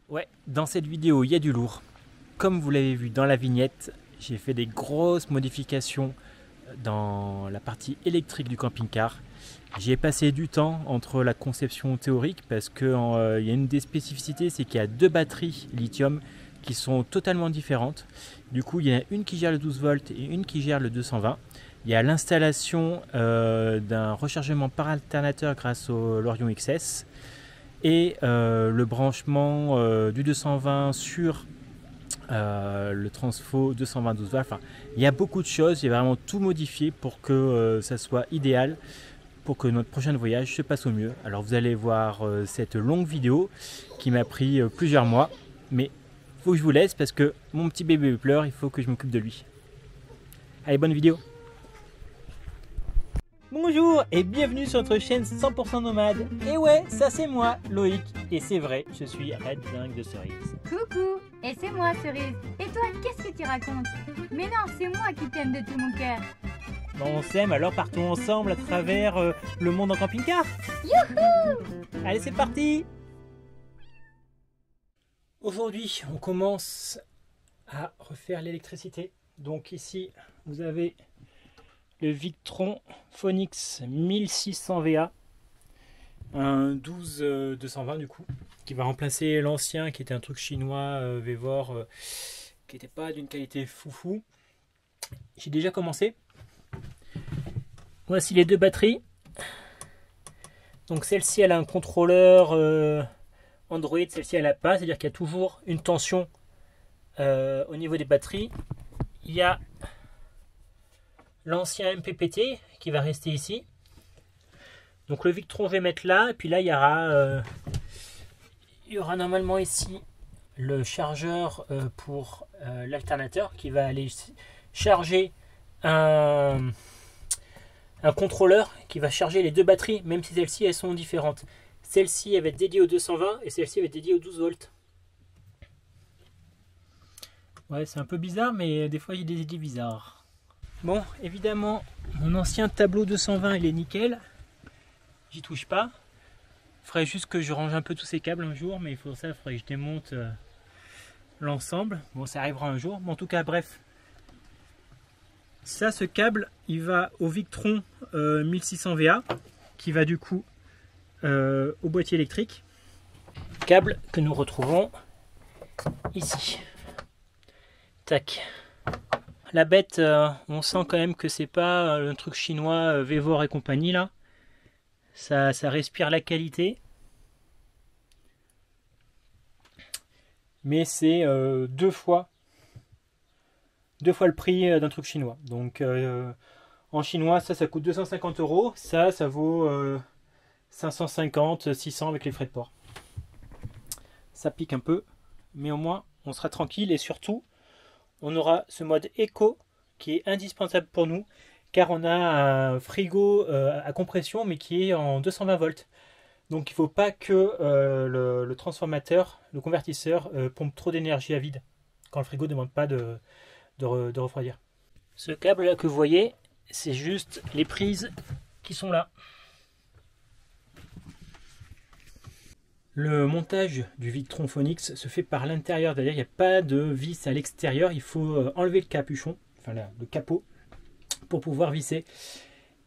Ouais, dans cette vidéo, il y a du lourd. Comme vous l'avez vu dans la vignette, j'ai fait des grosses modifications dans la partie électrique du camping-car. J'y ai passé du temps entre la conception théorique parce qu'il y a une des spécificités, c'est qu'il y a deux batteries lithium qui sont totalement différentes. Du coup, il y en a une qui gère le 12 volts et une qui gère le 220. Il y a l'installation d'un rechargement par alternateur grâce au Lorion XS et le branchement du 220 sur le transfo 220 12 volts. Enfin, il y a beaucoup de choses, j'ai vraiment tout modifié pour que ça soit idéal pour que notre prochain voyage se passe au mieux. Alors vous allez voir cette longue vidéo qui m'a pris plusieurs mois, mais il faut que je vous laisse parce que mon petit bébé pleure, il faut que je m'occupe de lui. Allez, bonne vidéo. Bonjour et bienvenue sur notre chaîne 100% nomade. Et ouais, ça c'est moi, Loïc. Et c'est vrai, je suis red dingue de cerises. Coucou, et c'est moi Cerise. Et toi, qu'est-ce que tu racontes? Mais non, c'est moi qui t'aime de tout mon cœur. Bon, on s'aime, alors partons ensemble à travers le monde en camping-car. Youhou! Allez, c'est parti. Aujourd'hui, on commence à refaire l'électricité. Donc ici, vous avez le Victron Phonix 1600 VA, un 12 220 du coup, qui va remplacer l'ancien qui était un truc chinois Vevor qui n'était pas d'une qualité foufou. J'ai déjà commencé. Voici les deux batteries. Donc celle-ci elle a un contrôleur Android, celle-ci elle n'a pas, c'est-à-dire qu'il y a toujours une tension au niveau des batteries. Il y a l'ancien MPPT qui va rester ici. Donc le Victron je vais mettre là, et puis là il y aura normalement ici le chargeur pour l'alternateur qui va aller charger un contrôleur qui va charger les deux batteries, même si celles-ci elles sont différentes. Celle-ci elle va être dédiée au 220 et celle-ci va être dédiée au 12 volts. Ouais, c'est un peu bizarre, mais des fois il y a des idées bizarres. Bon, évidemment, mon ancien tableau 220 il est nickel. J'y touche pas. Il faudrait juste que je range un peu tous ces câbles un jour, mais il faudrait que je démonte l'ensemble. Bon, ça arrivera un jour. Mais en tout cas, bref. Ça, ce câble, il va au Victron 1600 VA, qui va du coup au boîtier électrique. Câble que nous retrouvons ici. Tac. La bête, on sent quand même que c'est pas un truc chinois Vevor et compagnie là. Ça respire la qualité. Mais c'est deux fois le prix d'un truc chinois. Donc en chinois, ça coûte 250 €. Ça vaut 550, 600 avec les frais de port. Ça pique un peu, mais au moins on sera tranquille et surtout on aura ce mode éco qui est indispensable pour nous car on a un frigo à compression mais qui est en 220 volts. Donc il ne faut pas que le transformateur, le convertisseur pompe trop d'énergie à vide quand le frigo ne demande pas de refroidir. Ce câble là que vous voyez, c'est juste les prises qui sont là. Le montage du Victron Phonix se fait par l'intérieur, c'est-à-dire qu'il n'y a pas de vis à l'extérieur, il faut enlever le capuchon, enfin le capot, pour pouvoir visser,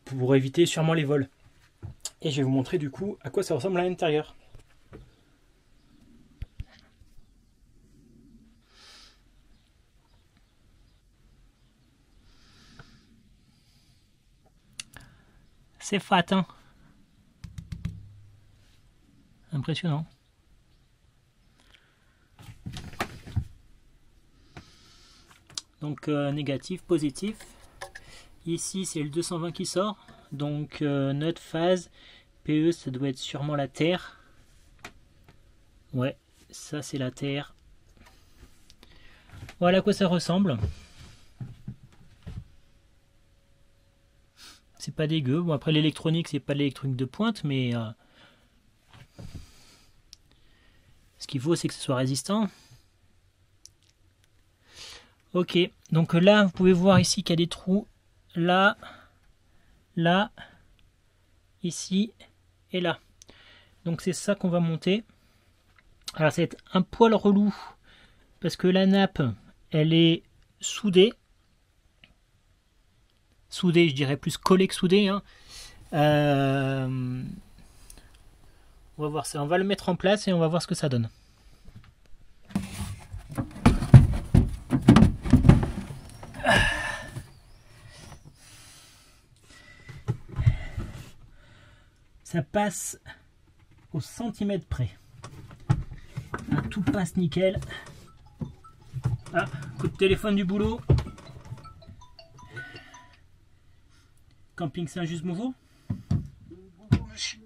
pour éviter sûrement les vols. Et je vais vous montrer du coup à quoi ça ressemble à l'intérieur. C'est fat, hein? Impressionnant. Donc négatif, positif. Ici c'est le 220 qui sort. Donc notre phase PE ça doit être sûrement la terre. Ouais, ça c'est la terre. Voilà à quoi ça ressemble. C'est pas dégueu. Bon après l'électronique c'est pas l'électronique de pointe mais ce qu'il faut c'est que ce soit résistant. Ok, donc là vous pouvez voir ici qu'il y a des trous là, là, ici et là. Donc c'est ça qu'on va monter. Alors ça va être un poil relou parce que la nappe, elle est soudée. Soudée, je dirais plus collée que soudée. Hein. On va voir ça. On va le mettre en place et on va voir ce que ça donne. Ça passe au centimètre près. Ah, tout passe nickel. Ah, coup de téléphone du boulot. Camping Saint-Just-Mauveau. Bonjour monsieur,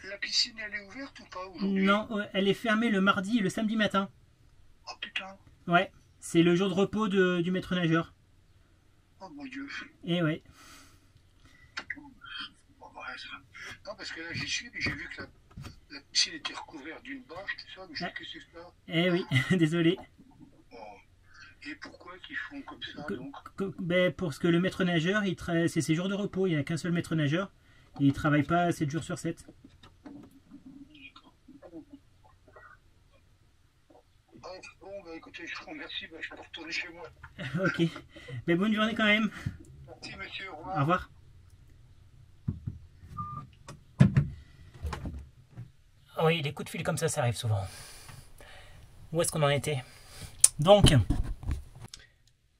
la piscine elle est ouverte ou pas aujourd'hui? Non, elle est fermée le mardi et le samedi matin. Oh putain, Ouais, c'est le jour de repos du maître nageur. oh mon dieu. Et ouais. Bon, bah, non parce que là j'y suis et j'ai vu que la piscine était recouverte d'une bâche, tout ça, mais je sais que c'est ça. Eh oui, désolé. Bon. Et pourquoi qu'ils font comme ça donc? Ben, parce que le maître nageur, c'est ses jours de repos. Il n'y a qu'un seul maître nageur. Et il ne travaille pas 7 jours sur 7. Ah, bon bah écoutez, je vous remercie, bah, je peux retourner chez moi. Ok. Ben, bonne journée quand même. Merci monsieur, au Au revoir. revoir. Oui, les coups de fil comme ça arrive souvent. Où est-ce qu'on en était? Donc,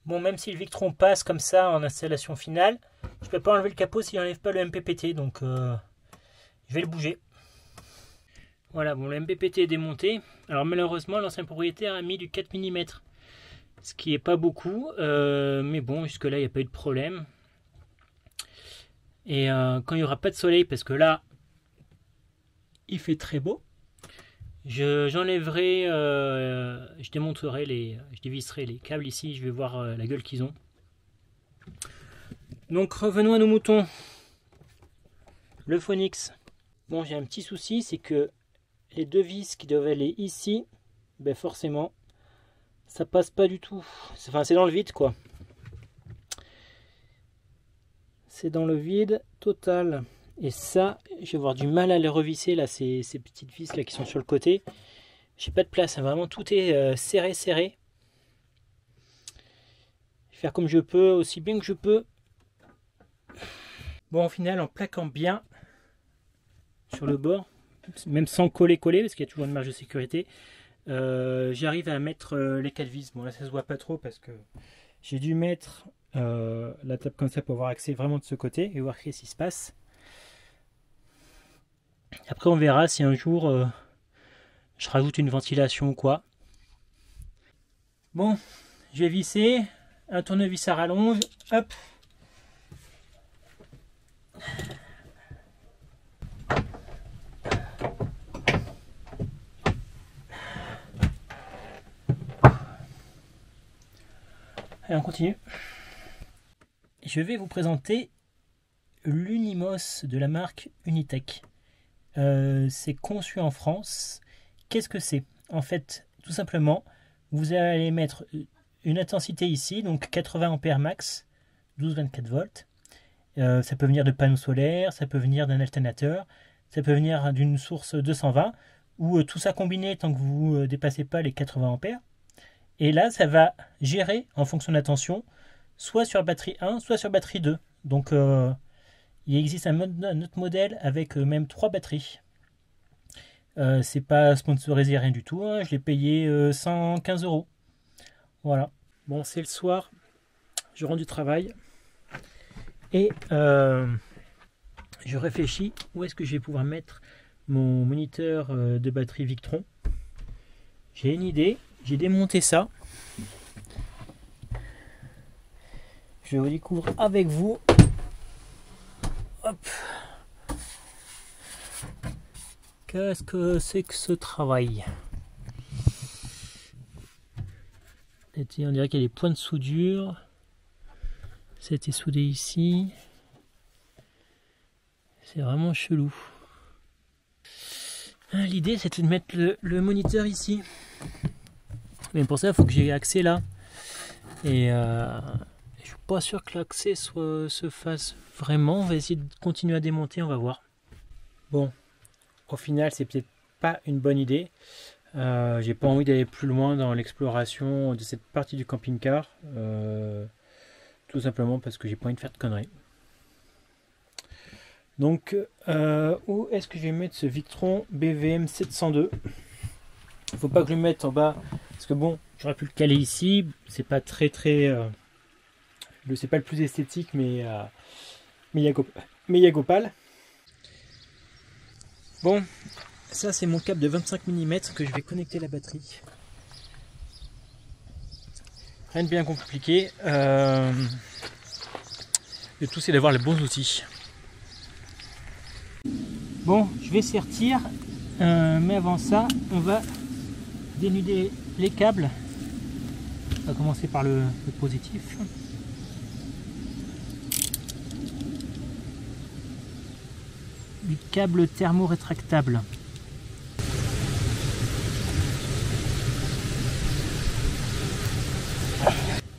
bon, même si le Victron passe comme ça en installation finale, je ne peux pas enlever le capot s'il n'enlève pas le MPPT, donc je vais le bouger. Voilà, bon, le MPPT est démonté. Alors malheureusement, l'ancien propriétaire a mis du 4 mm, ce qui est pas beaucoup, mais bon, jusque-là, il n'y a pas eu de problème. Et quand il n'y aura pas de soleil, parce que là, il fait très beau, j'enlèverai, je démonterai je dévisserai les câbles ici, je vais voir la gueule qu'ils ont. Donc revenons à nos moutons. Le Phoenix. Bon, j'ai un petit souci, c'est que les deux vis qui doivent aller ici, ben forcément, ça passe pas du tout. Enfin, c'est dans le vide, quoi. C'est dans le vide total. Et ça, je vais avoir du mal à les revisser, là, ces petites vis là qui sont sur le côté. J'ai pas de place, hein. Vraiment tout est serré. Je vais faire comme je peux, aussi bien que je peux. Bon, au final, en plaquant bien sur le bord, même sans coller, parce qu'il y a toujours une marge de sécurité, j'arrive à mettre les 4 vis. Bon, là, ça se voit pas trop parce que j'ai dû mettre la table comme ça pour avoir accès vraiment de ce côté et voir qu'est-ce qui se passe. Après, on verra si un jour je rajoute une ventilation ou quoi. Bon, je vais visser un tournevis à rallonge. Hop. Allez, on continue. Je vais vous présenter l'Unimos de la marque Unitech. C'est conçu en France. Qu'est-ce que c'est? En fait, tout simplement, vous allez mettre une intensité ici, donc 80 ampères max, 12-24 volts. Ça peut venir de panneaux solaires, ça peut venir d'un alternateur, ça peut venir d'une source 220, ou tout ça combiné tant que vous ne dépassez pas les 80 ampères. Et là, ça va gérer en fonction de la tension, soit sur batterie 1, soit sur batterie 2. Donc, il existe un autre modèle avec même 3 batteries. C'est pas sponsorisé, rien du tout. Hein. Je l'ai payé 115 €. Voilà. Bon, c'est le soir. Je rentre du travail. Et je réfléchis où est-ce que je vais pouvoir mettre mon moniteur de batterie Victron. J'ai une idée. J'ai démonté ça. Je le découvre avec vous. Hop. Qu'est-ce que c'est que ce travail? On dirait qu'il y a des points de soudure. C'était soudé ici. C'est vraiment chelou. L'idée c'était de mettre le moniteur ici. Mais pour ça il faut que j'ai accès là. Et je suis pas sûr que l'accès se fasse vraiment. On va essayer de continuer à démonter, on va voir. Bon, au final c'est peut-être pas une bonne idée. J'ai pas envie d'aller plus loin dans l'exploration de cette partie du camping-car, tout simplement parce que j'ai pas envie de faire de conneries. Donc, où est-ce que je vais mettre ce Victron BVM 702? Il faut pas que je le mette en bas, parce que bon, j'aurais pu le caler ici. C'est pas très c'est pas le plus esthétique, mais il y a Gopal. Bon, ça c'est mon câble de 25 mm que je vais connecter à la batterie. Rien de bien compliqué. Le tout c'est d'avoir les bons outils. Bon, je vais sertir, mais avant ça, on va dénuder les câbles. On va commencer par le positif. Du câble thermo-rétractable.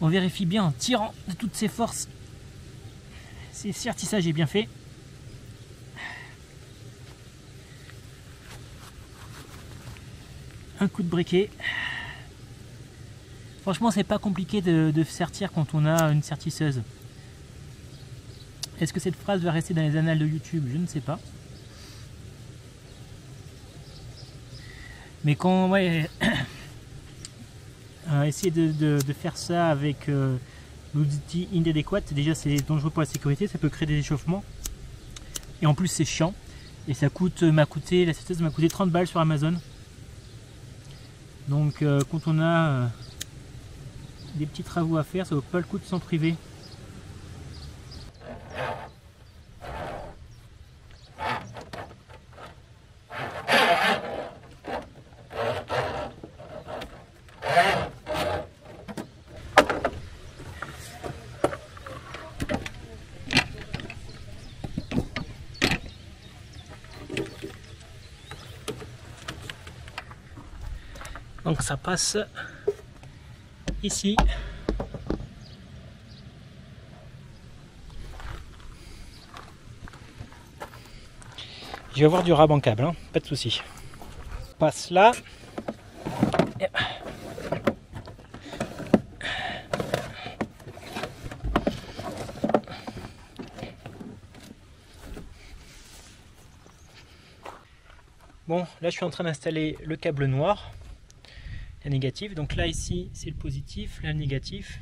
On vérifie bien en tirant de toutes ses forces si le sertissage est bien fait. Un coup de briquet. Franchement, c'est pas compliqué de sertir quand on a une sertisseuse. Est-ce que cette phrase va rester dans les annales de YouTube? Je ne sais pas. Mais quand ouais, essayer de faire ça avec l'outil inadéquat, déjà c'est dangereux pour la sécurité, ça peut créer des échauffements. Et en plus c'est chiant. Et ça la sertisseuse m'a coûté 30 balles sur Amazon. Donc quand on a des petits travaux à faire, ça vaut pas le coup de s'en priver. Donc ça passe ici. Je vais avoir du rab en câble, hein, pas de souci. Passe là. Bon, là je suis en train d'installer le câble noir. Négatif, donc là ici c'est le positif, là le négatif.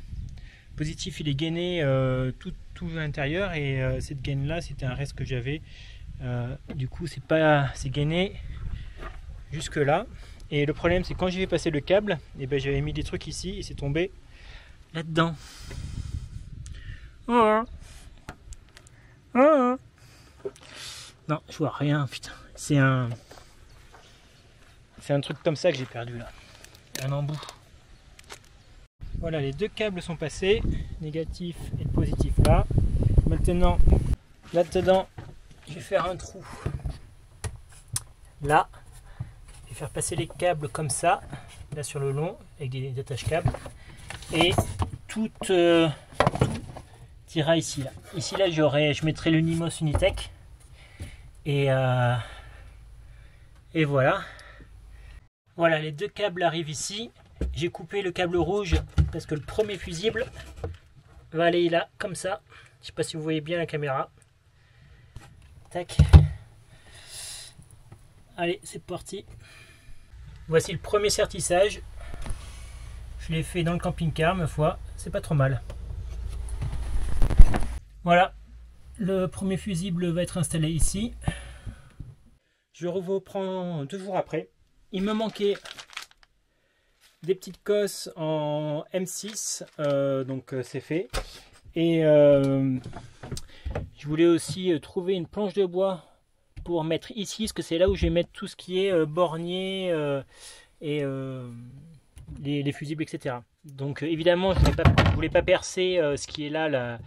Le positif il est gainé tout à l'intérieur et cette gaine là c'était un reste que j'avais, du coup c'est gainé jusque là, et le problème c'est quand j'y vais passer le câble, et ben j'avais mis des trucs ici et c'est tombé là dedans. Non, je vois rien, putain, c'est un truc comme ça que j'ai perdu là. Un embout. Voilà, les deux câbles sont passés, négatif et le positif là. Maintenant, là-dedans, je vais faire un trou là. Je vais faire passer les câbles comme ça, là sur le long, avec des attaches câbles. Et tout ira ici là. Ici là, je mettrai le Nymos Unitech. Et voilà. Voilà, les deux câbles arrivent ici. J'ai coupé le câble rouge parce que le premier fusible va aller là, comme ça. Je sais pas si vous voyez bien la caméra. Tac. Allez, c'est parti. Voici le premier sertissage. Je l'ai fait dans le camping-car, ma foi. C'est pas trop mal. Voilà. Le premier fusible va être installé ici. Je reprends 2 jours après. Il me manquait des petites cosses en M6, donc c'est fait. Et je voulais aussi trouver une planche de bois pour mettre ici, parce que c'est là où je vais mettre tout ce qui est bornier et les fusibles, etc. Donc évidemment, je ne voulais pas percer ce qui est là,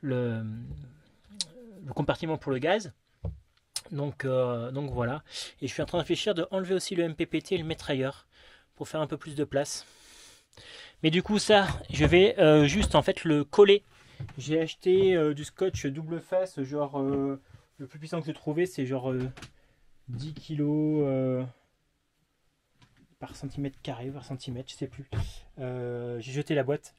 le compartiment pour le gaz. Donc voilà, et je suis en train de réfléchir de enlever aussi le MPPT et le mettre ailleurs pour faire un peu plus de place. Mais du coup ça, je vais juste en fait le coller. J'ai acheté du scotch double face, genre le plus puissant que j'ai trouvé, c'est genre 10 kg, par centimètre carré, par centimètre, je sais plus. J'ai jeté la boîte.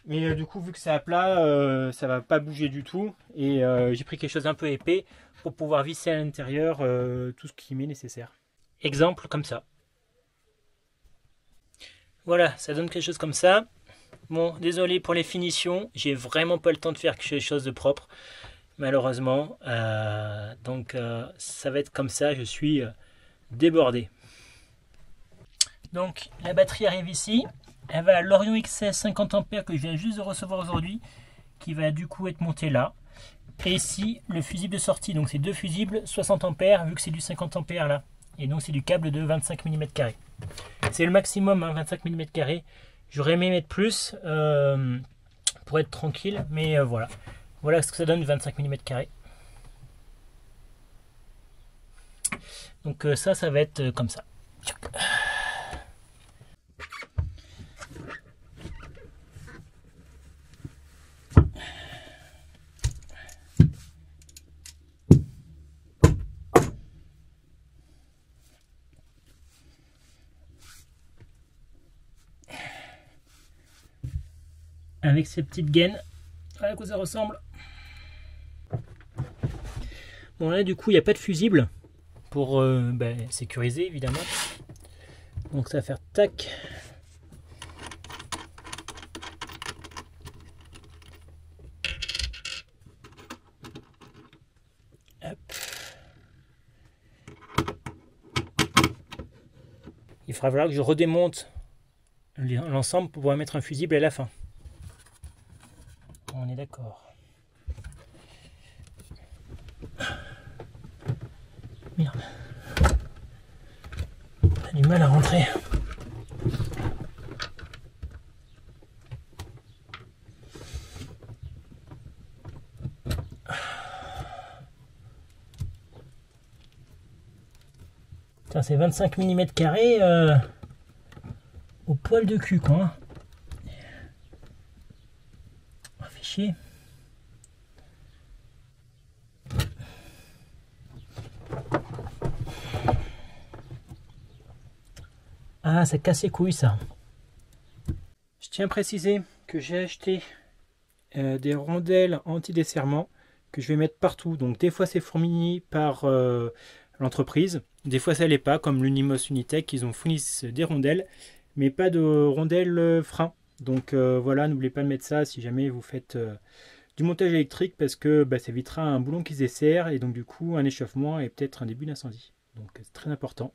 Mais du coup, vu que c'est à plat, ça va pas bouger du tout. Et j'ai pris quelque chose d'un peu épais pour pouvoir visser à l'intérieur tout ce qui m'est nécessaire. Exemple comme ça. Voilà, ça donne quelque chose comme ça. Bon, désolé pour les finitions, j'ai vraiment pas le temps de faire quelque chose de propre, malheureusement. Donc ça va être comme ça, je suis débordé. Donc la batterie arrive ici. Elle va à l'Orion XS 50 A que je viens juste de recevoir aujourd'hui, qui va du coup être monté là. Et ici, le fusible de sortie, donc c'est deux fusibles 60 A, vu que c'est du 50 A là. Et donc c'est du câble de 25 mm². C'est le maximum, hein, 25 mm². J'aurais aimé mettre plus pour être tranquille, mais voilà. Voilà ce que ça donne, 25 mm². Donc ça va être comme ça. Avec ces petites gaines, voilà à quoi ça ressemble. Bon là du coup il n'y a pas de fusible pour sécuriser évidemment. Donc ça va faire tac. Hop. Il faudra falloir que je redémonte l'ensemble pour pouvoir mettre un fusible à la fin. On est d'accord. Merde. On a du mal à rentrer. Putain, c'est 25 mm² au poil de cul, quoi. Fait chier. Ah, ça casse les couilles, ça. Je tiens à préciser que j'ai acheté des rondelles anti-desserrement que je vais mettre partout. Donc des fois c'est fourni par l'entreprise, des fois ça l'est pas, comme l'Unimos Unitech, ils ont fourni des rondelles, mais pas de rondelles frein. Donc voilà, n'oubliez pas de mettre ça si jamais vous faites du montage électrique, parce que ça évitera un boulon qui se desserre et donc du coup un échauffement et peut-être un début d'incendie. Donc c'est très important.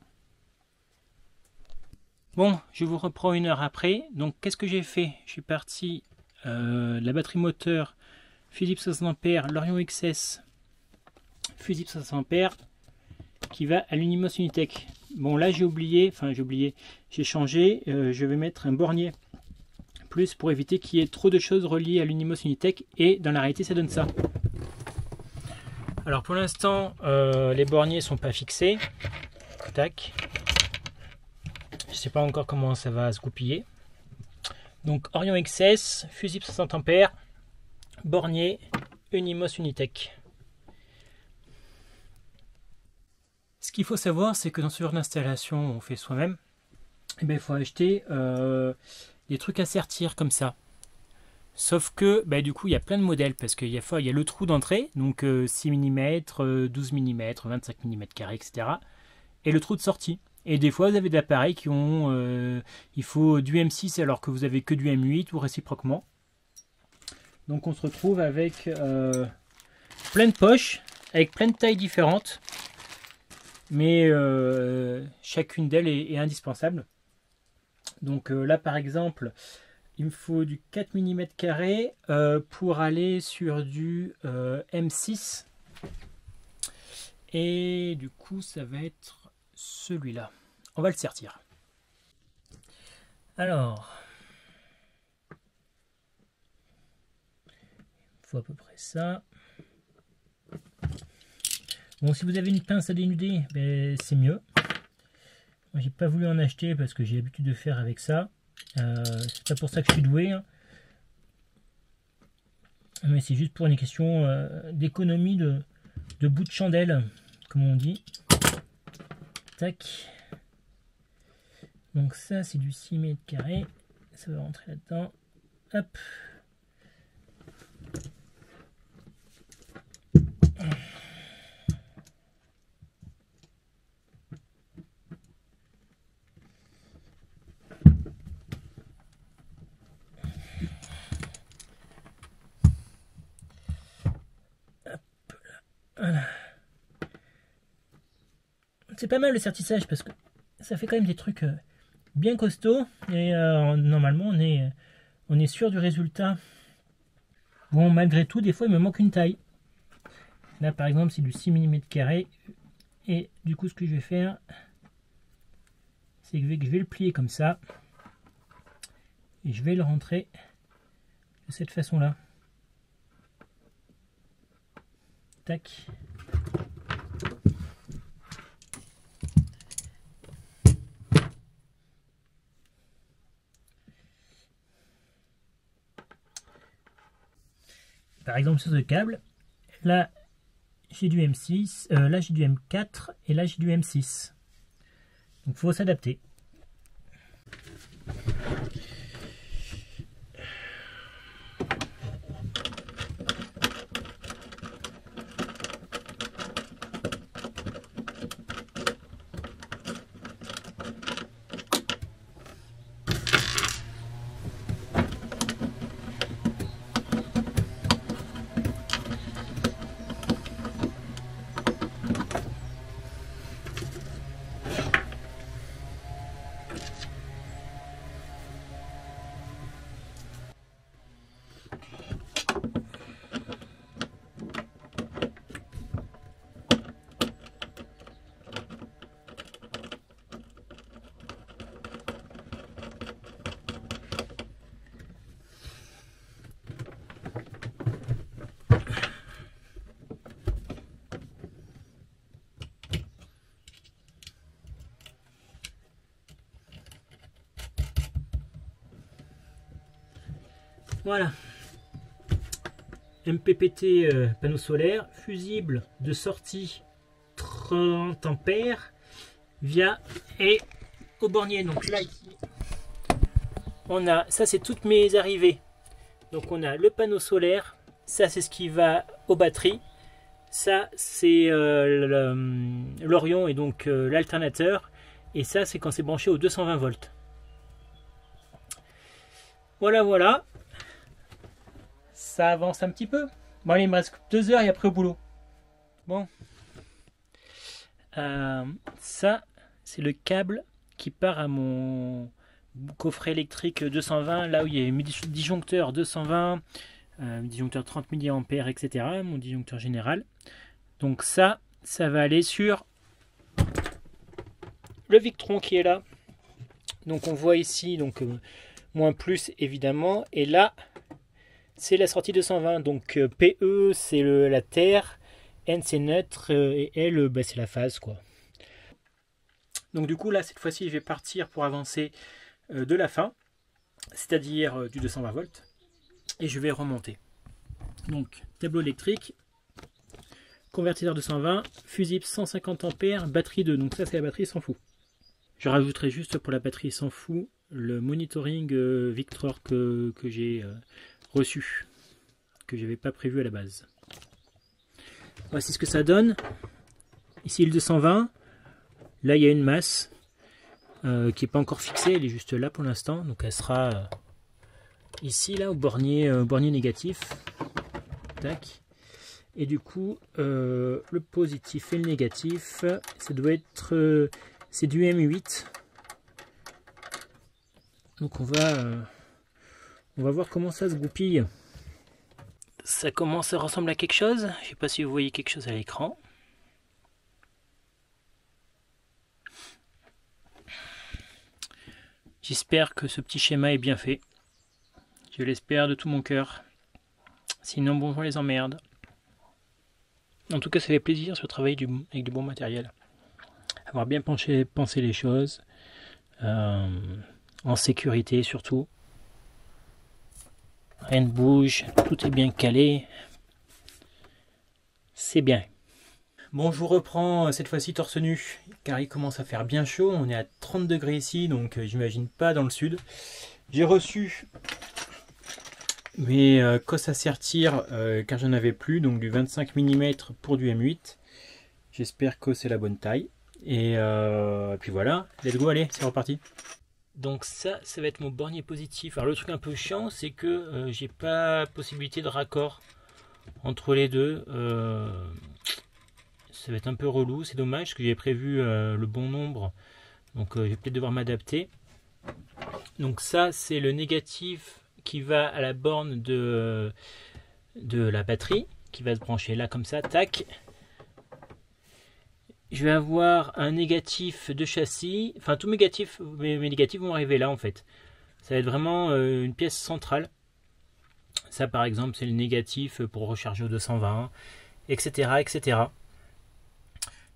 Bon, je vous reprends une heure après. Donc qu'est-ce que j'ai fait? Je suis parti la batterie moteur fusible 60 A, l'Orion XS fusible 60 A qui va à l'Unimos Unitech. Bon là j'ai changé, je vais mettre un bornier plus pour éviter qu'il y ait trop de choses reliées à l'Unimos Unitech, et dans la réalité ça donne ça. Alors pour l'instant les borniers sont pas fixés. Tac. Je sais pas encore comment ça va se goupiller. Donc Orion XS, fusible 60 A, bornier, Unimos Unitech. Ce qu'il faut savoir, c'est que dans ce genre d'installation on fait soi-même, il faut acheter des trucs à sertir comme ça. Sauf que du coup il y a plein de modèles, parce qu'il y a le trou d'entrée, donc 6 mm, 12 mm, 25 mm², etc. Et le trou de sortie. Et des fois vous avez des appareils qui ont il faut du M6 alors que vous avez que du M8 ou réciproquement. Donc on se retrouve avec plein de poches avec plein de tailles différentes, mais chacune d'elles est indispensable. Donc là par exemple il me faut du 4 mm² pour aller sur du M6, et du coup ça va être celui-là. On va le sertir. Alors, il faut à peu près ça. Bon, si vous avez une pince à dénuder, c'est mieux. Moi, j'ai pas voulu en acheter parce que j'ai l'habitude de faire avec ça. C'est pas pour ça que je suis doué, hein. Mais c'est juste pour une question d'économie de bout de chandelle, comme on dit. Tac. Donc ça c'est du 6 mètres carrés. Ça va rentrer là-dedans. Hop. Voilà. C'est pas mal le sertissage parce que ça fait quand même des trucs bien costauds et normalement on est sûr du résultat. Bon, malgré tout, des fois il me manque une taille. Là par exemple c'est du 6 mm carré et du coup ce que je vais faire c'est que je vais le plier comme ça et je vais le rentrer de cette façon là. Tac. Par exemple sur ce câble, là j'ai du M6, là j'ai du M4 et là j'ai du M6. Donc il faut s'adapter. Voilà, MPPT panneau solaire, fusible de sortie 30 ampères via et au bornier. Donc là, on a, ça c'est toutes mes arrivées. Donc on a le panneau solaire, ça c'est ce qui va aux batteries, ça c'est l'Orion et donc l'alternateur, et ça c'est quand c'est branché aux 220 volts. Voilà, voilà. Ça avance un petit peu. Bon, allez, il me reste 2 heures et après au boulot. Bon. Ça, c'est le câble qui part à mon coffret électrique 220, là où il y a mes disjoncteurs 220, disjoncteur 30 mA, etc. Mon disjoncteur général. Donc ça va aller sur le Victron qui est là. Donc on voit ici, donc moins plus évidemment. Et là, c'est la sortie 220, donc PE c'est la terre, N c'est neutre et L c'est la phase quoi. Donc du coup là cette fois-ci je vais partir pour avancer de la fin, c'est-à-dire du 220 volts, et je vais remonter. Donc tableau électrique, convertisseur 220, fusible 150 ampères, batterie 2, donc ça c'est la batterie sans fou. Je rajouterai juste pour la batterie sans fou le monitoring Victor que j'ai reçu, que je n'avais pas prévu à la base. Voici ce que ça donne. Ici le 220, là il y a une masse qui n'est pas encore fixée, elle est juste là pour l'instant, donc elle sera ici là au bornier négatif. Tac. Et du coup le positif et le négatif, ça doit être c'est du M8. Donc on va voir comment ça se goupille. Ça commence à ressembler à quelque chose. Je ne sais pas si vous voyez quelque chose à l'écran. J'espère que ce petit schéma est bien fait. Je l'espère de tout mon cœur. Sinon, bon, on les emmerde. En tout cas, ça fait plaisir de travailler avec du bon matériel. Avoir bien pensé les choses. En sécurité surtout. Rien ne bouge, tout est bien calé. C'est bien. Bon, je vous reprends cette fois-ci torse nu, car il commence à faire bien chaud. On est à 30 degrés ici, donc j'imagine pas dans le sud. J'ai reçu mes cosses à sertir, car j'en avais plus, donc du 25 mm pour du M8. J'espère que c'est la bonne taille. Et puis voilà, let's go, allez, c'est reparti. Donc ça va être mon bornier positif. Alors le truc un peu chiant, c'est que j'ai pas possibilité de raccord entre les deux. Ça va être un peu relou, c'est dommage parce que j'ai prévu le bon nombre, donc je vais peut-être devoir m'adapter. Donc ça c'est le négatif qui va à la borne de la batterie, qui va se brancher là comme ça, tac. Je vais avoir un négatif de châssis, enfin tous mes négatifs vont arriver là en fait. Ça va être vraiment une pièce centrale. Ça par exemple c'est le négatif pour recharger au 220, etc. etc.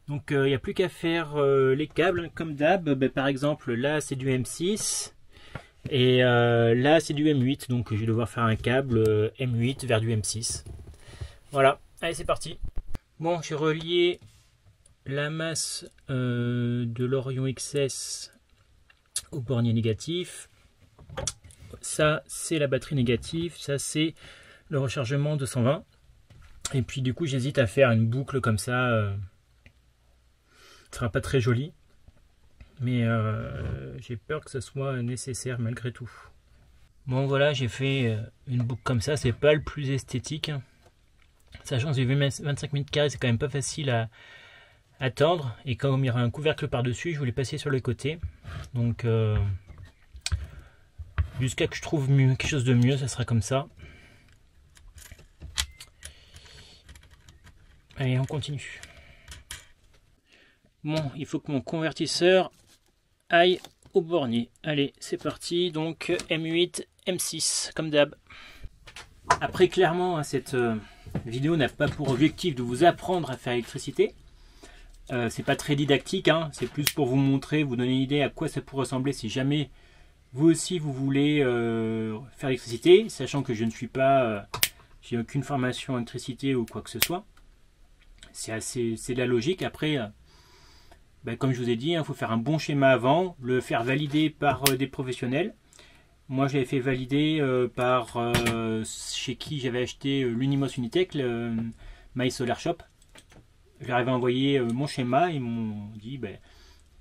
Donc il n'y a plus qu'à faire les câbles comme d'hab. Par exemple là c'est du M6 et là c'est du M8, donc je vais devoir faire un câble M8 vers du M6. Voilà, allez c'est parti. Bon, j'ai relié la masse de l'Orion XS au bornier négatif. Ça c'est la batterie négative, ça c'est le rechargement 220. Et puis du coup j'hésite à faire une boucle comme ça. Ce sera pas très joli, mais j'ai peur que ce soit nécessaire malgré tout. Bon voilà, j'ai fait une boucle comme ça, c'est pas le plus esthétique, sachant que j'ai vu 25 mm carrés, c'est quand même pas facile à tendre, et comme il y aura un couvercle par dessus, je voulais passer sur le côté, donc jusqu'à que je trouve quelque chose de mieux, ça sera comme ça. Allez, on continue. Bon, il faut que mon convertisseur aille au bornier. Allez, c'est parti. Donc M8, M6, comme d'hab. Après, clairement, cette vidéo n'a pas pour objectif de vous apprendre à faire l'électricité. C'est pas très didactique, hein. C'est plus pour vous montrer, vous donner une idée à quoi ça pourrait ressembler si jamais vous aussi vous voulez faire l'électricité, sachant que je ne suis pas, j'ai aucune formation en électricité ou quoi que ce soit. C'est de la logique. Après, comme je vous ai dit, il faut faire un bon schéma avant, le faire valider par des professionnels. Moi, j'avais fait valider par chez qui j'avais acheté l'Unimos Unitech, le My Solar Shop. Je leur avais envoyé mon schéma, ils m'ont dit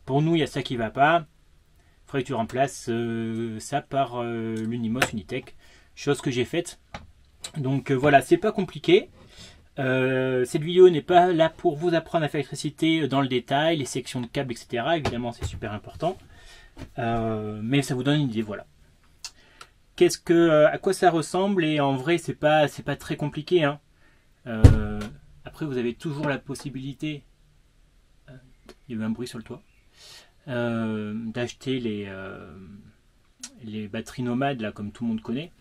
pour nous, il y a ça qui ne va pas. Il faudrait que tu remplaces ça par l'Unimos Unitech, chose que j'ai faite. Donc voilà, c'est pas compliqué. Cette vidéo n'est pas là pour vous apprendre à faire l'électricité dans le détail, les sections de câbles, etc. Évidemment, c'est super important. Mais ça vous donne une idée, voilà. À quoi ça ressemble, et en vrai, c'est pas très compliqué, hein. Après, vous avez toujours la possibilité, il y avait un bruit sur le toit, d'acheter les batteries nomades, là, comme tout le monde connaît.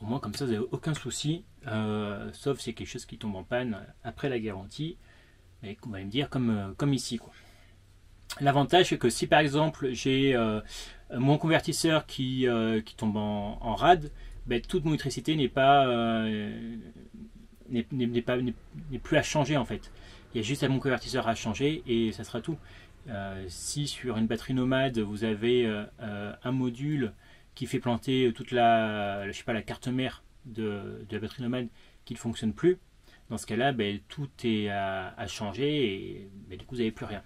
Au moins, comme ça, vous n'avez aucun souci. Sauf si c'est quelque chose qui tombe en panne après la garantie, et on va me dire comme ici, quoi. L'avantage c'est que si par exemple j'ai mon convertisseur qui tombe en rade, toute mon électricité n'est plus à changer en fait. Il y a juste mon convertisseur à changer et ça sera tout. Si sur une batterie nomade vous avez un module qui fait planter toute la carte mère de la batterie nomade qui ne fonctionne plus, dans ce cas-là, tout est à changer et du coup vous n'avez plus rien.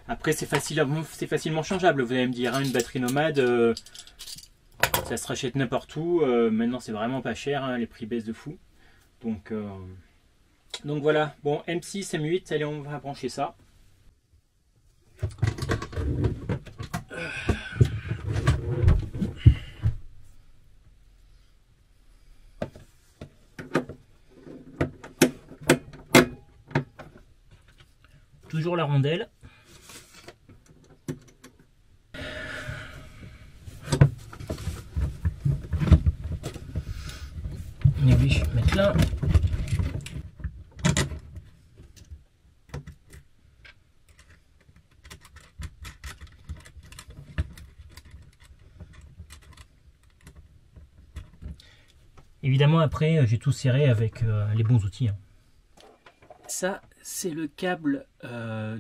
Après, c'est facilement changeable. Vous allez me dire, hein, une batterie nomade, ça se rachète n'importe où. Maintenant, c'est vraiment pas cher, hein, les prix baissent de fou. Donc voilà. Bon, M6, M8, allez, on va brancher ça. Toujours la rondelle. Et oui, je vais mettre là. Évidemment, après, j'ai tout serré avec les bons outils, hein. ça, c'est le câble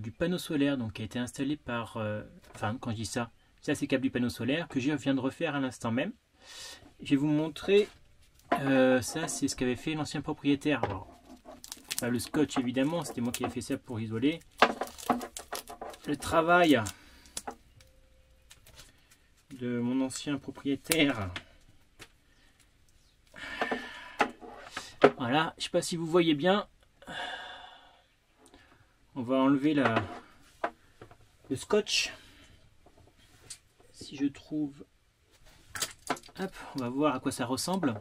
du panneau solaire donc, qui a été installé par... enfin, quand je dis ça, c'est le câble du panneau solaire que je viens de refaire à l'instant même. Je vais vous montrer, ça c'est ce qu'avait fait l'ancien propriétaire. Alors, le scotch évidemment, c'était moi qui ai fait ça pour isoler. Le travail de mon ancien propriétaire. Voilà, je ne sais pas si vous voyez bien. On va enlever le scotch. Si je trouve... Hop, on va voir à quoi ça ressemble.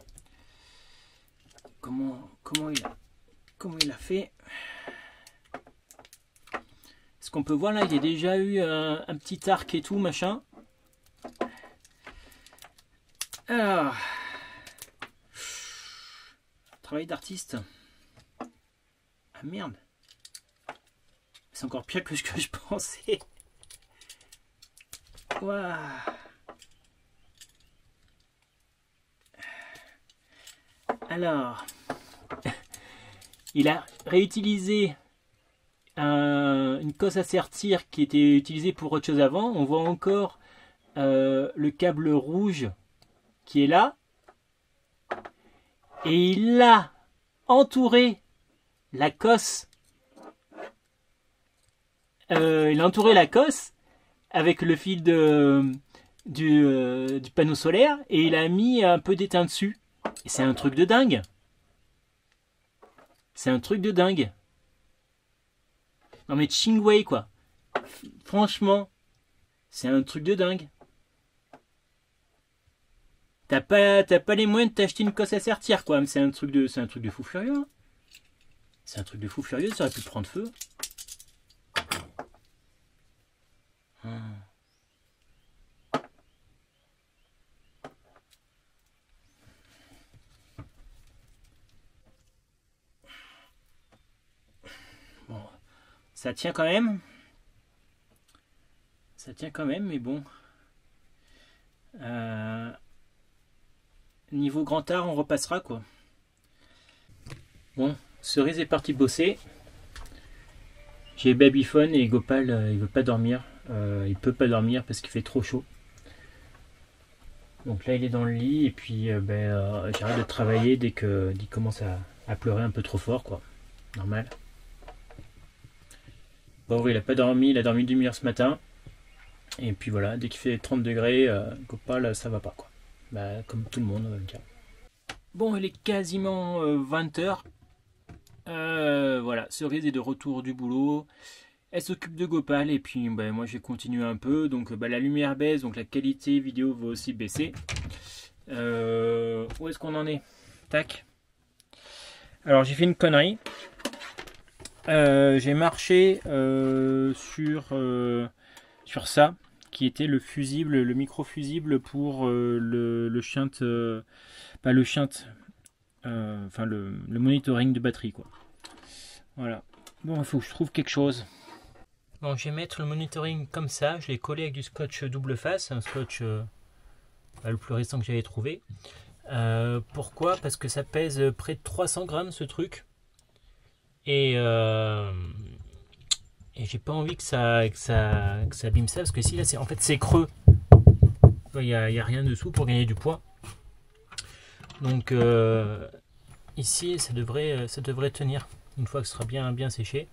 Comment il a fait. Ce qu'on peut voir là, il y a déjà eu un petit arc et tout, machin. Alors... Travail d'artiste. Ah merde. C'est encore pire que ce que je pensais. Waouh. Alors, il a réutilisé une cosse à sertir qui était utilisée pour autre chose avant. On voit encore le câble rouge qui est là. Et il a entouré la cosse. Il a entouré la cosse avec le fil du panneau solaire et il a mis un peu d'étain dessus. Et c'est un truc de dingue. C'est un truc de dingue. Non mais Chingwei quoi. Franchement, c'est un truc de dingue. T'as pas les moyens de t'acheter une cosse à sertir quoi. C'est un truc de fou furieux. Hein. C'est un truc de fou furieux, ça aurait pu prendre feu. Bon, ça tient quand même. Ça tient quand même, mais bon. Niveau grand art, on repassera quoi. Bon, Cerise est parti bosser. J'ai Babyphone et Gopal, il veut pas dormir. Il peut pas dormir parce qu'il fait trop chaud. Donc là, il est dans le lit et puis j'arrête de travailler dès qu'il commence à pleurer un peu trop fort quoi. Normal. Bon, oui, il a pas dormi, il a dormi 1/2 heure ce matin. Et puis voilà, dès qu'il fait 30 degrés, Gopal, ça va pas quoi. Bah, comme tout le monde, on va dire. Bon, il est quasiment 20 h. Voilà, Cerise est de retour du boulot. Elle s'occupe de Gopal et puis moi j'ai continué un peu. Donc la lumière baisse, donc la qualité vidéo va aussi baisser. Où est-ce qu'on en est? Tac. Alors j'ai fait une connerie. J'ai marché sur ça, qui était le fusible, le micro-fusible pour le shunt, pas le shunt, enfin le monitoring de batterie quoi. Voilà. Bon, il faut que je trouve quelque chose. Bon, je vais mettre le monitoring comme ça. Je l'ai collé avec du scotch double face, un scotch le plus récent que j'avais trouvé. Pourquoi? Parce que ça pèse près de 300 grammes ce truc. Et j'ai pas envie que ça abîme ça, parce que ici là en fait c'est creux. Il n'y a rien dessous pour gagner du poids. Donc ici ça devrait tenir une fois que ce sera bien séché.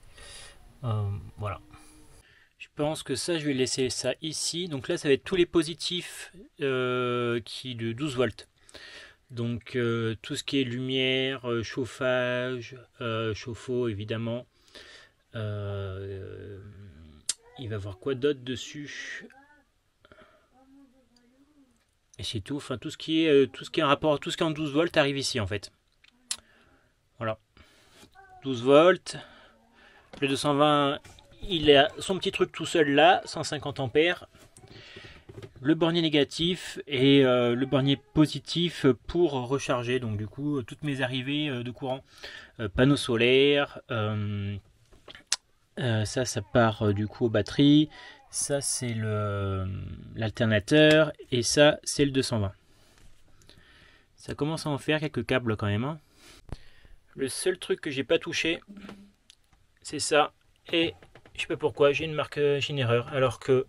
Voilà. Je pense que ça je vais laisser ça ici. Donc là ça va être tous les positifs qui de 12 volts. Donc tout ce qui est lumière, chauffage, chauffe-eau évidemment. Il va y avoir quoi d'autre dessus? Et c'est tout. Enfin tout ce qui est en rapport, tout ce qui est en 12 volts arrive ici en fait. Voilà. 12 volts. Le 220, il a son petit truc tout seul là, 150 ampères. Le bornier négatif et le bornier positif pour recharger. Donc du coup, toutes mes arrivées de courant. Panneau solaire. Ça part du coup aux batteries. Ça, c'est l'alternateur. Et ça, c'est le 220. Ça commence à en faire quelques câbles quand même. Hein. Le seul truc que j'ai pas touché, c'est ça. Et je sais pas pourquoi, j'ai une erreur. Alors que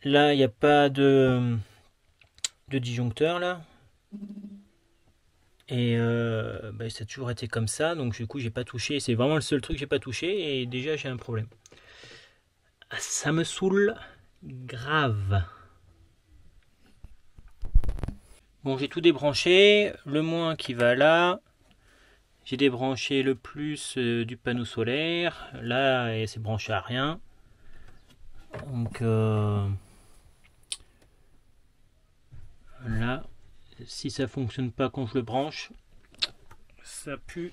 là, il n'y a pas de disjoncteur là. Et ça a toujours été comme ça. Donc du coup, j'ai pas touché. C'est vraiment le seul truc que j'ai pas touché. Et déjà, j'ai un problème. Ça me saoule grave. Bon, j'ai tout débranché. Le moins qui va là. J'ai débranché le plus du panneau solaire. Là, c'est branché à rien. Donc là, si ça fonctionne pas quand je le branche, ça pue.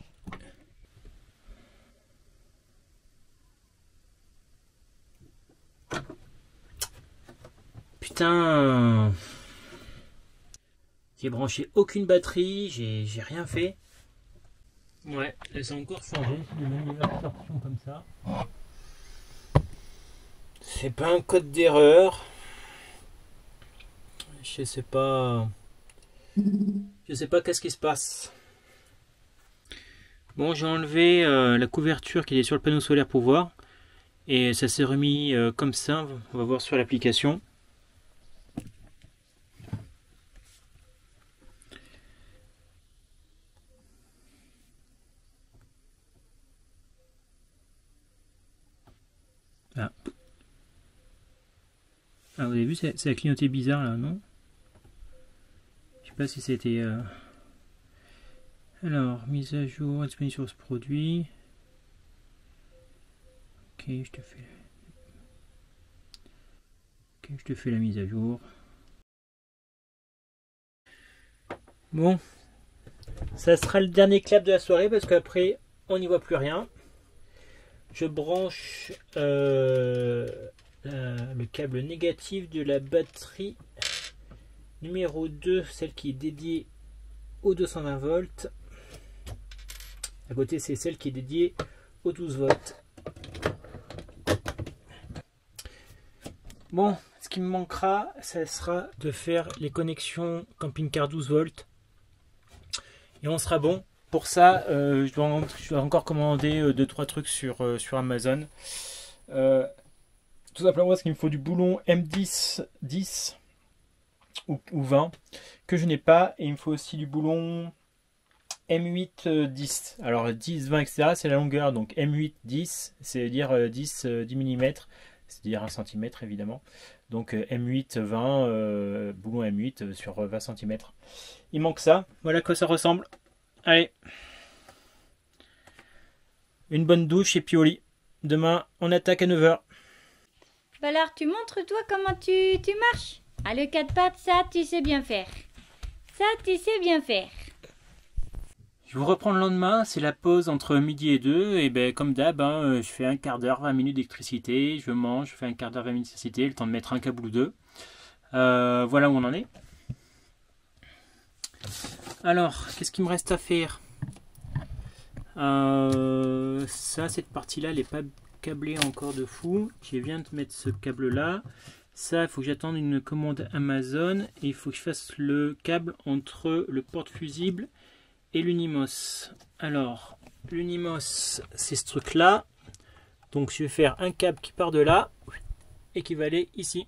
Putain, j'ai branché aucune batterie, j'ai rien fait. Ouais, c'est encore changé, c'est une absorption comme ça. C'est pas un code d'erreur. Je sais pas qu'est-ce qui se passe. Bon, j'ai enlevé la couverture qui est sur le panneau solaire pour voir. Et ça s'est remis comme ça. On va voir sur l'application. Ah. Ah, vous avez vu, ça a clignoté bizarre là, non? Je sais pas si c'était... Alors, mise à jour, disponible sur ce produit. Ok, je te fais la mise à jour. Bon, ça sera le dernier clap de la soirée parce qu'après, on n'y voit plus rien. Je branche le câble négatif de la batterie numéro 2, celle qui est dédiée aux 220 volts. À côté, c'est celle qui est dédiée aux 12 volts. Bon, ce qui me manquera, ça sera de faire les connexions camping-car 12 volts. Et on sera bon. Pour ça, je dois encore commander 2-3 trucs sur Amazon. Tout simplement parce qu'il me faut du boulon M10 10 ou 20 que je n'ai pas. Et il me faut aussi du boulon M8 10. Alors 10, 20, etc. c'est la longueur. Donc M8 10, c'est-à-dire 10 mm. C'est-à-dire 1 cm évidemment. Donc M8 20, boulon M8 sur 20 cm. Il manque ça. Voilà à quoi ça ressemble. Allez. Une bonne douche et puis au lit. Demain, on attaque à 9 h. Bah alors, tu montres toi comment tu marches. Ah, le 4 pattes, ça, tu sais bien faire. Ça, tu sais bien faire. Je vous reprends le lendemain, c'est la pause entre midi et 2. Et ben comme d'hab, je fais un quart d'heure, 20 minutes d'électricité. Je mange, je fais un quart d'heure, 20 minutes d'électricité. Le temps de mettre un câble ou deux. Voilà où on en est. Alors, qu'est-ce qu'il me reste à faire? Cette partie-là, elle n'est pas câblée encore de fou. Je viens de mettre ce câble-là. Ça, il faut que j'attende une commande Amazon. Et il faut que je fasse le câble entre le porte-fusible et l'Unimos. Alors, l'Unimos, c'est ce truc-là. Donc, je vais faire un câble qui part de là et qui va aller ici.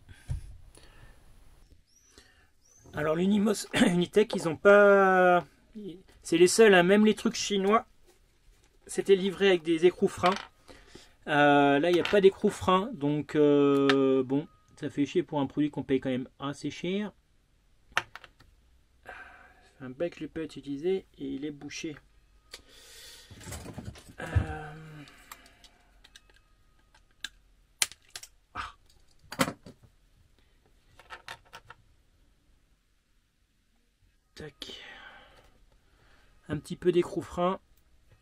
Alors, l'Unimos, Unitech, ils ont pas... C'est les seuls, hein, même les trucs chinois, c'était livré avec des écrous freins. Là, il n'y a pas d'écrou frein. Donc, bon, ça fait chier pour un produit qu'on paye quand même assez cher. Un bec, je l'ai pas utilisé et il est bouché. Tac. Un petit peu d'écrou frein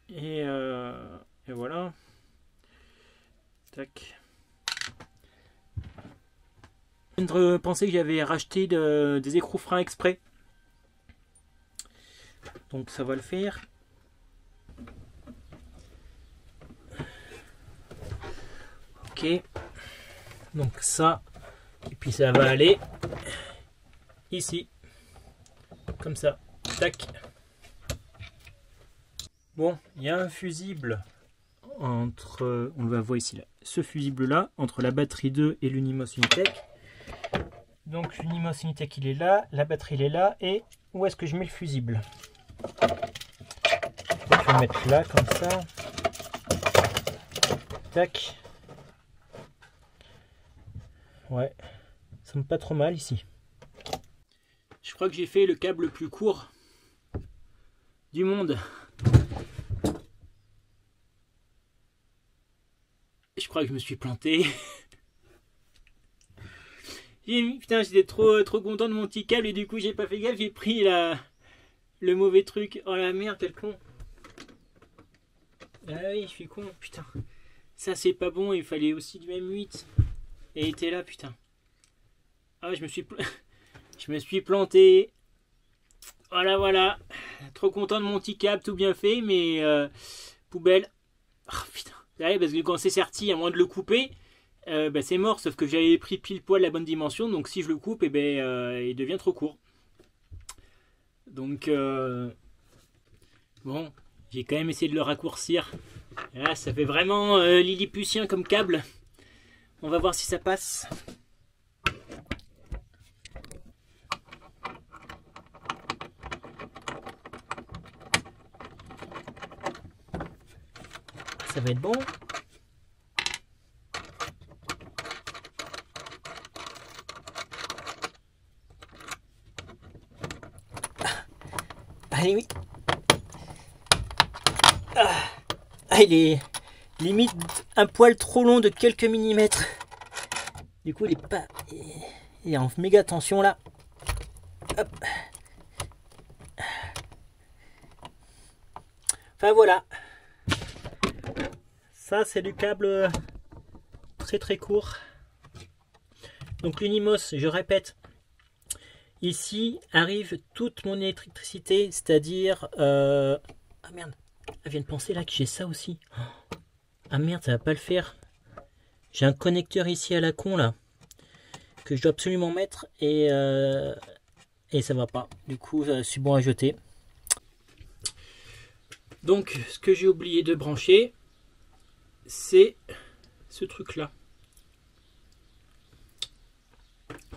et voilà. Tac. Je viens de penser que j'avais racheté des écrous freins exprès. Donc ça va le faire. Ok. Donc ça. Et puis ça va aller ici. Comme ça. Tac. Bon, il y a un fusible entre, on le voit ici, là, ce fusible là, entre la batterie 2 et l'Unimos Unitech. Donc l'Unimos Unitech il est là, la batterie il est là, et où est-ce que je mets le fusible? Je vais le mettre là comme ça. Tac. Ouais, ça me pas trop mal ici. Je crois que j'ai fait le câble le plus court du monde. Je crois que je me suis planté. Putain, j'étais trop content de mon petit câble et du coup j'ai pas fait gaffe, j'ai pris le mauvais truc. Oh la merde, quel con. Ah oui, je suis con, putain. Ça c'est pas bon, il fallait aussi du M8. Et il était là, putain. Ah, je me suis planté. Voilà, voilà. Trop content de mon petit câble, tout bien fait, mais poubelle. Oh putain. Ouais, parce que quand c'est sorti, à moins de le couper, c'est mort. Sauf que j'avais pris pile poil la bonne dimension, donc si je le coupe, il devient trop court. Donc bon, j'ai quand même essayé de le raccourcir. Là, ça fait vraiment lilliputien comme câble. On va voir si ça passe. Ça va être bon. Allez, oui. Il est limite un poil trop long de quelques millimètres. Du coup, il est pas... Il est en méga tension là. Hop. Enfin voilà. Ça, c'est du câble très court. Donc l'Unimos, je répète, ici arrive toute mon électricité, c'est-à-dire... Ah merde, elle vient de penser là que j'ai ça aussi. Ah merde, ça va pas le faire. J'ai un connecteur ici à la con là, que je dois absolument mettre et ça va pas. Du coup, je suis bon à jeter. Donc, ce que j'ai oublié de brancher, c'est ce truc là.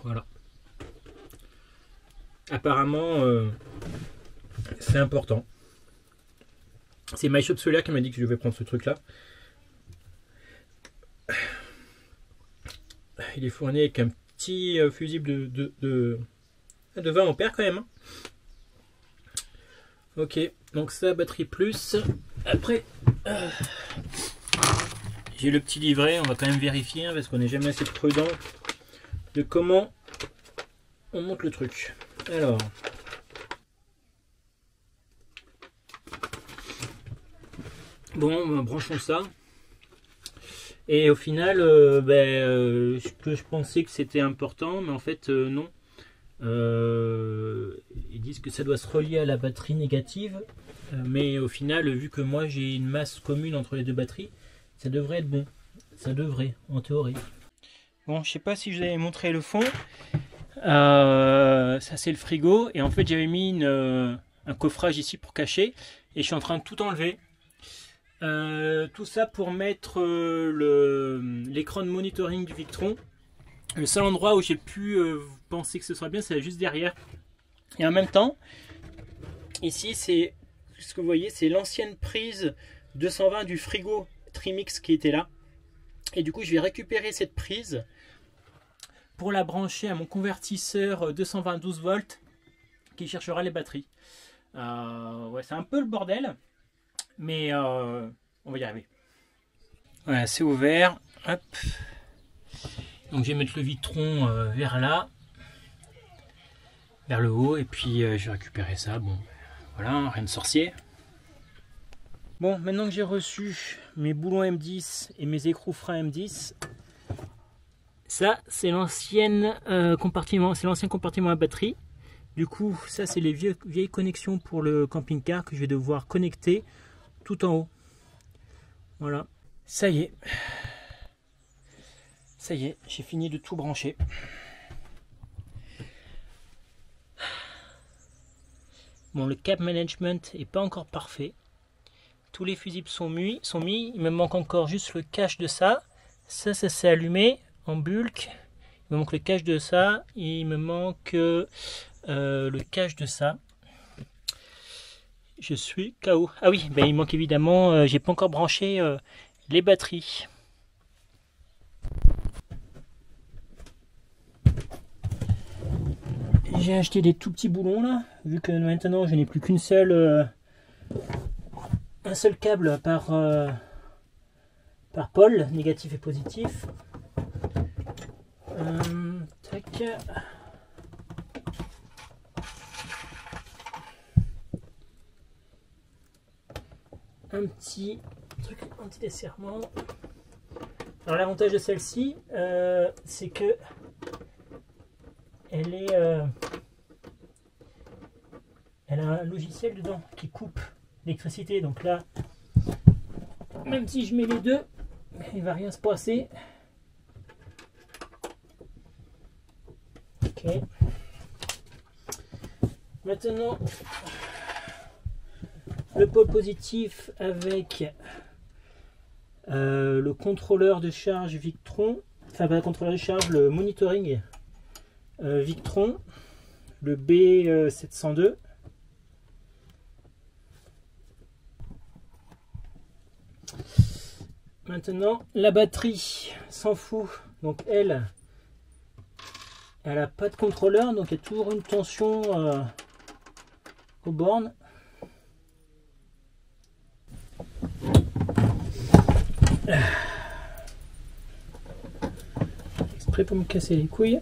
Voilà. Apparemment, c'est important. C'est MyShop Solaire qui m'a dit que je devais prendre ce truc là. Il est fourni avec un petit fusible de 20 ampères quand même. Ok, donc ça, batterie plus. Après, j'ai le petit livret, on va quand même vérifier, hein, parce qu'on n'est jamais assez prudent de comment on monte le truc. Alors, bon, branchons ça. Et au final, ce que je pensais que c'était important, mais en fait non. Ils disent que ça doit se relier à la batterie négative, mais au final, vu que moi j'ai une masse commune entre les deux batteries, ça devrait être bon. Ça devrait, en théorie. Bon, je sais pas si je vous avais montré le fond. Ça c'est le frigo, et en fait j'avais mis un coffrage ici pour cacher, et je suis en train de tout enlever. Tout ça pour mettre l'écran de monitoring du Victron. Le seul endroit où j'ai pu penser que ce sera bien, c'est juste derrière. Et en même temps, ici, c'est ce que vous voyez, c'est l'ancienne prise 220 du frigo Trimix qui était là. Et du coup, je vais récupérer cette prise pour la brancher à mon convertisseur 220-12 volts qui cherchera les batteries. Ouais, c'est un peu le bordel, mais on va y arriver. Voilà, c'est ouvert. Hop. Donc je vais mettre le Victron vers là, vers le haut, et puis je vais récupérer ça. Bon, voilà, rien de sorcier. Bon, maintenant que j'ai reçu mes boulons M10 et mes écrous freins M10, ça c'est l'ancien compartiment à batterie. Du coup, ça c'est les vieilles connexions pour le camping-car que je vais devoir connecter tout en haut. Voilà, ça y est. Ça y est, j'ai fini de tout brancher. Bon, le cap management est pas encore parfait. tous les fusibles sont mis. Il me manque encore juste le cache de ça. Ça s'est allumé en bulk. Il me manque le cache de ça. Il me manque le cache de ça. Je suis KO. Ah oui, ben il manque évidemment, j'ai pas encore branché les batteries. J'ai acheté des tout petits boulons là, vu que maintenant je n'ai plus qu'une seule, un seul câble par pôle, négatif et positif. Tac. Un petit truc anti-desserrement. Alors l'avantage de celle-ci, c'est que elle a un logiciel dedans qui coupe l'électricité. Donc là, même si je mets les deux, il va rien se passer. Ok. Maintenant, le pôle positif avec le contrôleur de charge Victron, enfin pas le contrôleur de charge, le monitoring Victron, le B702. Maintenant la batterie s'en fout, donc elle n'a pas de contrôleur, donc il y a toujours une tension aux bornes. Exprès pour me casser les couilles.